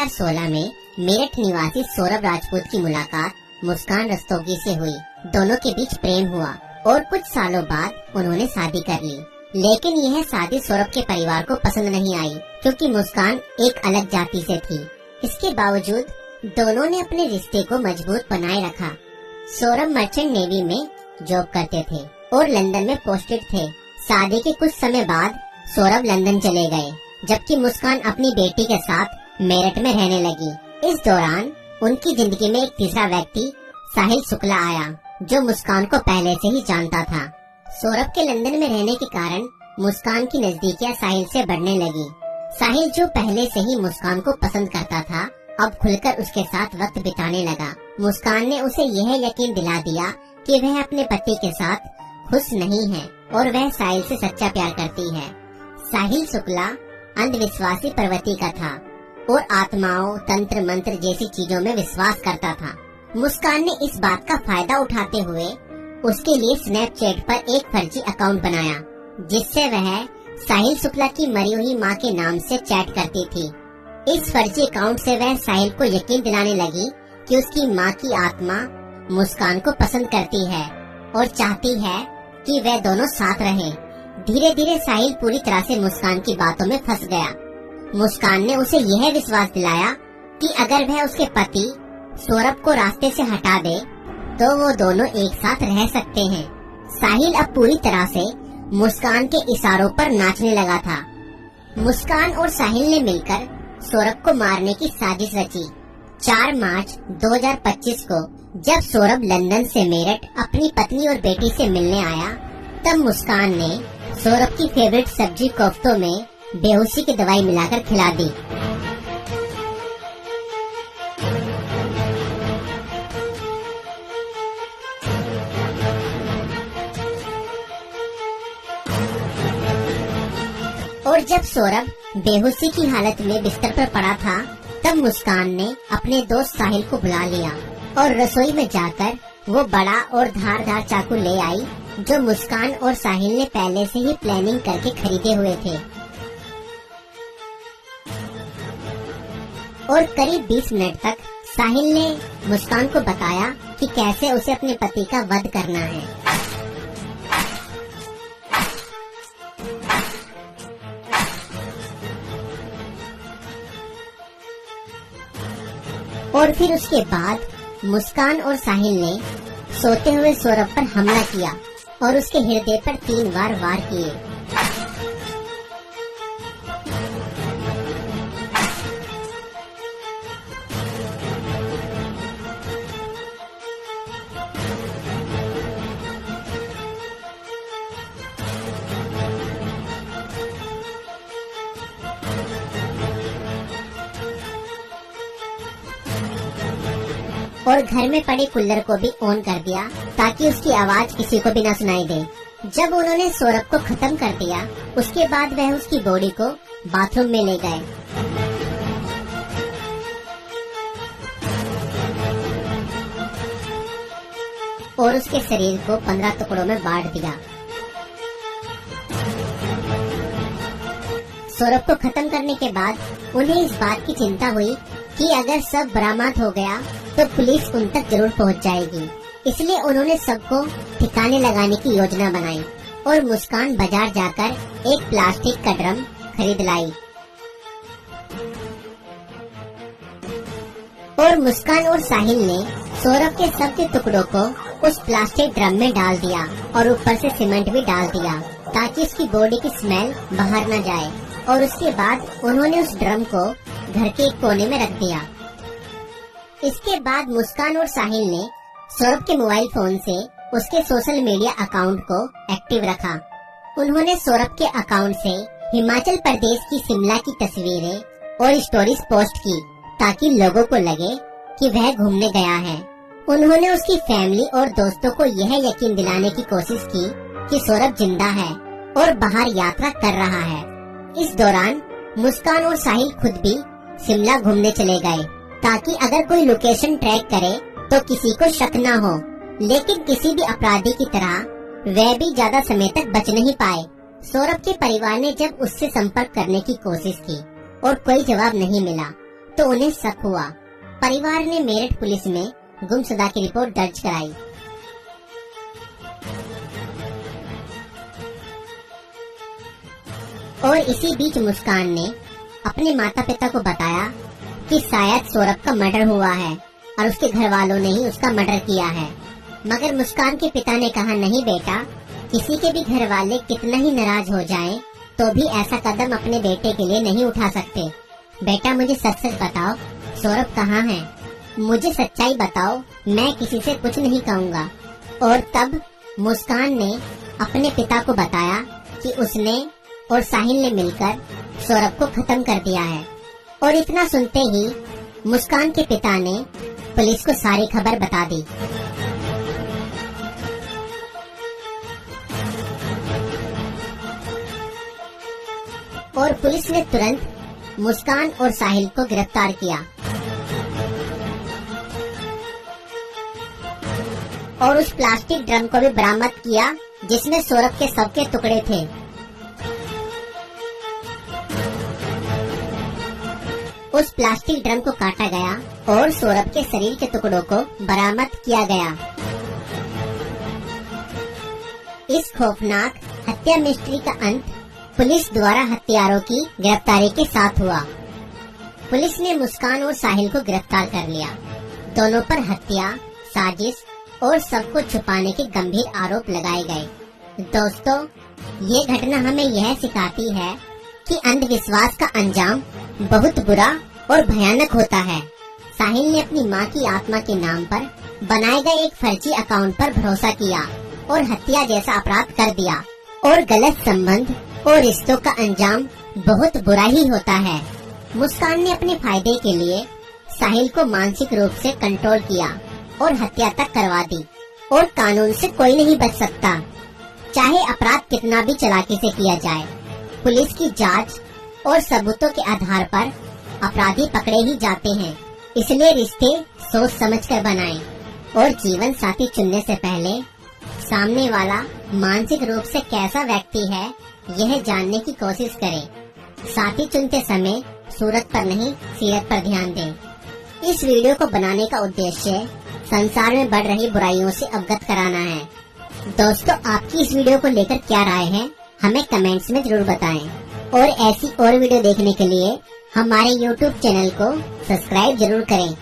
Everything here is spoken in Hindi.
2016 में मेरठ निवासी सौरभ राजपूत की मुलाकात मुस्कान रस्तोगी से हुई। दोनों के बीच प्रेम हुआ और कुछ सालों बाद उन्होंने शादी कर ली। लेकिन यह शादी सौरभ के परिवार को पसंद नहीं आई, क्योंकि मुस्कान एक अलग जाति से थी। इसके बावजूद दोनों ने अपने रिश्ते को मजबूत बनाए रखा। सौरभ मर्चेंट नेवी में जॉब करते थे और लंदन में पोस्टेड थे। शादी के कुछ समय बाद सौरभ लंदन चले गए, जबकि मुस्कान अपनी बेटी के साथ मेरठ में रहने लगी। इस दौरान उनकी जिंदगी में एक तीसरा व्यक्ति साहिल शुक्ला आया, जो मुस्कान को पहले से ही जानता था। सौरभ के लंदन में रहने के कारण मुस्कान की नजदीकियां साहिल से बढ़ने लगी। साहिल, जो पहले से ही मुस्कान को पसंद करता था, अब खुलकर उसके साथ वक्त बिताने लगा। मुस्कान ने उसे यह यकीन दिला दिया कि वह अपने पति के साथ खुश नहीं है और वह साहिल से सच्चा प्यार करती है। साहिल शुक्ला अंधविश्वासी प्रवृत्ति का था और आत्माओं, तंत्र मंत्र जैसी चीजों में विश्वास करता था। मुस्कान ने इस बात का फायदा उठाते हुए उसके लिए स्नैपचैट पर एक फर्जी अकाउंट बनाया, जिससे वह साहिल शुक्ला की मरी हुई मां के नाम से चैट करती थी। इस फर्जी अकाउंट से वह साहिल को यकीन दिलाने लगी कि उसकी मां की आत्मा मुस्कान को पसंद करती है और चाहती है कि वे दोनों साथ रहें। धीरे धीरे साहिल पूरी तरह से मुस्कान की बातों में फंस गया। मुस्कान ने उसे यह विश्वास दिलाया कि अगर वह उसके पति सौरभ को रास्ते से हटा दे तो वो दोनों एक साथ रह सकते हैं। साहिल अब पूरी तरह से मुस्कान के इशारों पर नाचने लगा था। मुस्कान और साहिल ने मिलकर सौरभ को मारने की साजिश रची। 4 मार्च 2025 को जब सौरभ लंदन से मेरठ अपनी पत्नी और बेटी से मिलने आया, तब मुस्कान ने सौरभ की फेवरेट सब्जी कोफ्तों में बेहोशी की दवाई मिलाकर खिला दी। और जब सौरभ बेहोशी की हालत में बिस्तर पर पड़ा था, तब मुस्कान ने अपने दोस्त साहिल को बुला लिया और रसोई में जाकर वो बड़ा और धारदार चाकू ले आई, जो मुस्कान और साहिल ने पहले से ही प्लानिंग करके खरीदे हुए थे। और करीब 20 मिनट तक साहिल ने मुस्कान को बताया कि कैसे उसे अपने पति का वध करना है। और फिर उसके बाद मुस्कान और साहिल ने सोते हुए सौरभ पर हमला किया और उसके हृदय पर 3 बार वार किए। और घर में पड़े कूलर को भी ऑन कर दिया ताकि उसकी आवाज किसी को भी न सुनाई दे। जब उन्होंने सौरभ को खत्म कर दिया, उसके बाद वह उसकी बॉडी को बाथरूम में ले गए। और उसके शरीर को 15 टुकड़ों में बांट दिया। सौरभ को खत्म करने के बाद उन्हें इस बात की चिंता हुई कि अगर सब बरामद हो गया तो पुलिस उन तक जरूर पहुंच जाएगी। इसलिए उन्होंने सबको ठिकाने लगाने की योजना बनाई और मुस्कान बाजार जाकर एक प्लास्टिक का ड्रम खरीद लाई। और मुस्कान और साहिल ने सौरभ के सब के टुकड़ों को उस प्लास्टिक ड्रम में डाल दिया और ऊपर से सीमेंट भी डाल दिया ताकि उसकी बॉडी की स्मेल बाहर न जाए। और उसके बाद उन्होंने उस ड्रम को घर के एक कोने में रख दिया। इसके बाद मुस्कान और साहिल ने सौरभ के मोबाइल फोन से उसके सोशल मीडिया अकाउंट को एक्टिव रखा। उन्होंने सौरभ के अकाउंट से हिमाचल प्रदेश की शिमला की तस्वीरें और स्टोरीज पोस्ट की ताकि लोगों को लगे कि वह घूमने गया है। उन्होंने उसकी फैमिली और दोस्तों को यह यकीन दिलाने की कोशिश की कि सौरभ जिंदा है और बाहर यात्रा कर रहा है। इस दौरान मुस्कान और साहिल खुद भी शिमला घूमने चले गए ताकि अगर कोई लोकेशन ट्रैक करे तो किसी को शक न हो। लेकिन किसी भी अपराधी की तरह वह भी ज्यादा समय तक बच नहीं पाए। सौरभ के परिवार ने जब उससे संपर्क करने की कोशिश की और कोई जवाब नहीं मिला, तो उन्हें शक हुआ। परिवार ने मेरठ पुलिस में गुमशुदा की रिपोर्ट दर्ज कराई। और इसी बीच मुस्कान ने अपने माता पिता को बताया कि शायद सौरभ का मर्डर हुआ है और उसके घर वालों ने ही उसका मर्डर किया है। मगर मुस्कान के पिता ने कहा, नहीं बेटा, किसी के भी घर वाले कितना ही नाराज हो जाएं, तो भी ऐसा कदम अपने बेटे के लिए नहीं उठा सकते। बेटा, मुझे सच सच बताओ, सौरभ कहाँ है? मुझे सच्चाई बताओ, मैं किसी से कुछ नहीं कहूँगा। और तब मुस्कान ने अपने पिता को बताया कि उसने और साहिल ने मिलकर सौरभ को खत्म कर दिया है। और इतना सुनते ही मुस्कान के पिता ने पुलिस को सारी खबर बता दी। और पुलिस ने तुरंत मुस्कान और साहिल को गिरफ्तार किया और उस प्लास्टिक ड्रम को भी बरामद किया जिसमें सौरभ के शव के टुकड़े थे। उस प्लास्टिक ड्रम को काटा गया और सौरभ के शरीर के टुकड़ों को बरामद किया गया। इस खौफनाक हत्या मिस्ट्री का अंत पुलिस द्वारा हत्यारों की गिरफ्तारी के साथ हुआ। पुलिस ने मुस्कान और साहिल को गिरफ्तार कर लिया। दोनों पर हत्या, साजिश और सबको छुपाने के गंभीर आरोप लगाए गए। दोस्तों, ये घटना हमें यह सिखाती है कि अंधविश्वास का अंजाम बहुत बुरा और भयानक होता है। साहिल ने अपनी मां की आत्मा के नाम पर बनाए गए एक फर्जी अकाउंट पर भरोसा किया और हत्या जैसा अपराध कर दिया। और गलत संबंध और रिश्तों का अंजाम बहुत बुरा ही होता है। मुस्कान ने अपने फायदे के लिए साहिल को मानसिक रूप से कंट्रोल किया और हत्या तक करवा दी। और कानून से कोई नहीं बच सकता, चाहे अपराध कितना भी चालाकी से किया जाए। पुलिस की जांच और सबूतों के आधार पर अपराधी पकड़े ही जाते हैं। इसलिए रिश्ते सोच समझकर बनाएं और जीवन साथी चुनने से पहले सामने वाला मानसिक रूप से कैसा व्यक्ति है यह जानने की कोशिश करें। साथी चुनते समय सूरत पर नहीं, सीरत पर ध्यान दें। इस वीडियो को बनाने का उद्देश्य संसार में बढ़ रही बुराइयों से अवगत कराना है। दोस्तों, आपकी इस वीडियो को लेकर क्या राय है, हमें कमेंट्स में जरूर बताएं। और ऐसी और वीडियो देखने के लिए हमारे YouTube चैनल को सब्सक्राइब जरूर करें।